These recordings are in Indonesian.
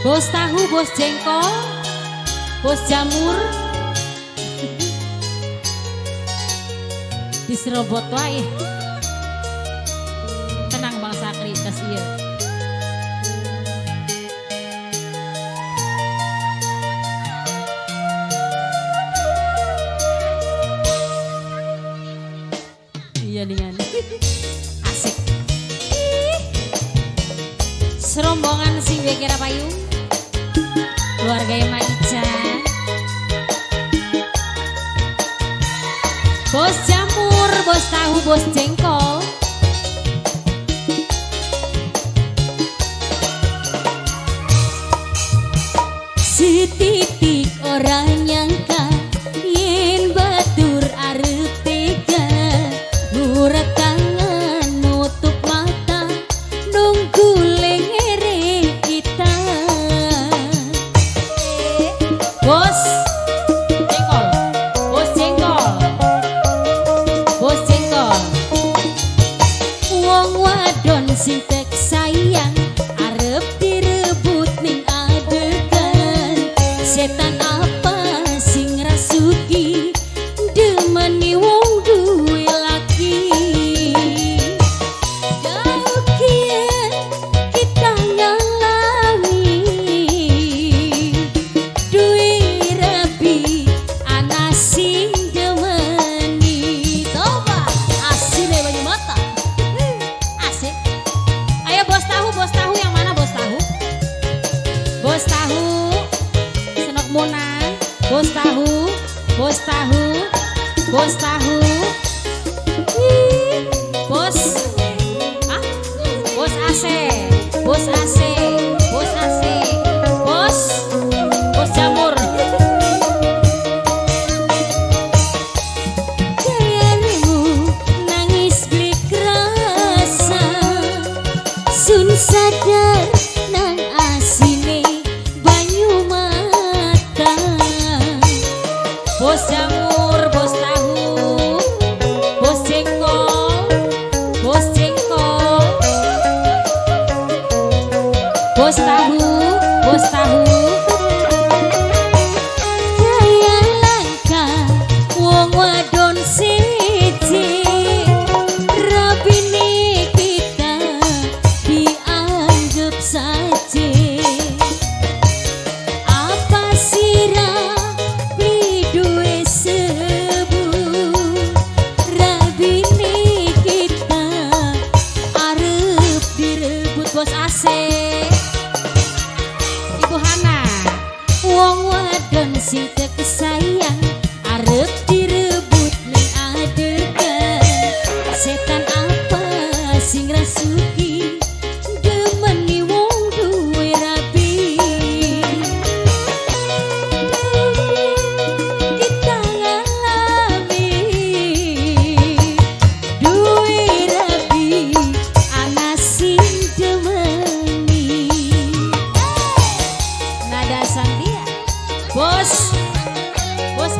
Bos tahu, bos jengkol, bos jamur, diserobot wae. Tenang Bang Sakri, tes iya. Iya dengan asik. Serombongan sing kira payung. Keluarga Ema Ica, bos jamur, bos tahu, bos jengkol, setitik orang nyangka yen batur arep tega, nurat tangan nutup mata nunggu lengere kita. Bos jengkol, bos jengkol, bos jengkol. Wong wadon sing tek sayang arep direbut ning adegan. Setan apa sing rasuki demeni wong duwe laki. Jauh kian kita ngalami duwe rabi ana sing demeni. Coba asine banyu mata. Asik. Ayo bos tahu yang mana bos tahu? Bos tahu Senok Mona, bos tahu, bos tahu, bos tahu. Bos bos AC, bos AC, bos AC, bos jamur. Gayamu nangis beli kerasa, sun sadar nang asine banyu mata. Bos jamur, bos tahu, bos jengkol, bos jengkol, bos tahu, bos tahu. Gaya langka wong wadon siji, rabine kita dianggap saja. Apa sirah biduwe sebut, rabine kita arep direbut. Bos AC, Ibu Hana, wong wadon sing tek sayang arep direbut ning adegan. Setan apa sing rasuki demeni wong duwe rabi. Kita ngalami duwe rabi ana sing demeni. Nada Sandia, bos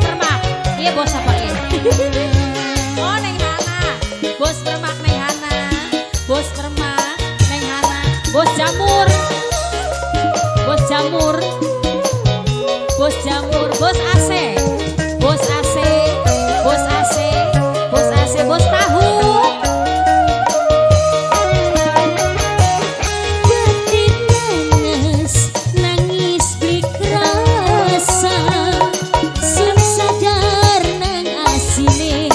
permak, iya bos apa ya? Oh Neng Hana, bos permak Neng Hana, bos permak Neng Hana, bos jamur, bos jamur, bos jamur, bos AC, bos AC, bos AC, bos AC, bos tahu. Batin nangis beli kerasa, sun sadar nang asine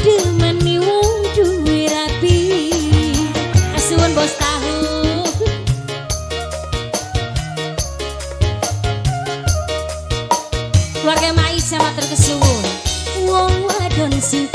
demeni wong duwe rapi. Asuhun bos tahu. Keluarga Maisha matur kesuwun. Wong wadon sing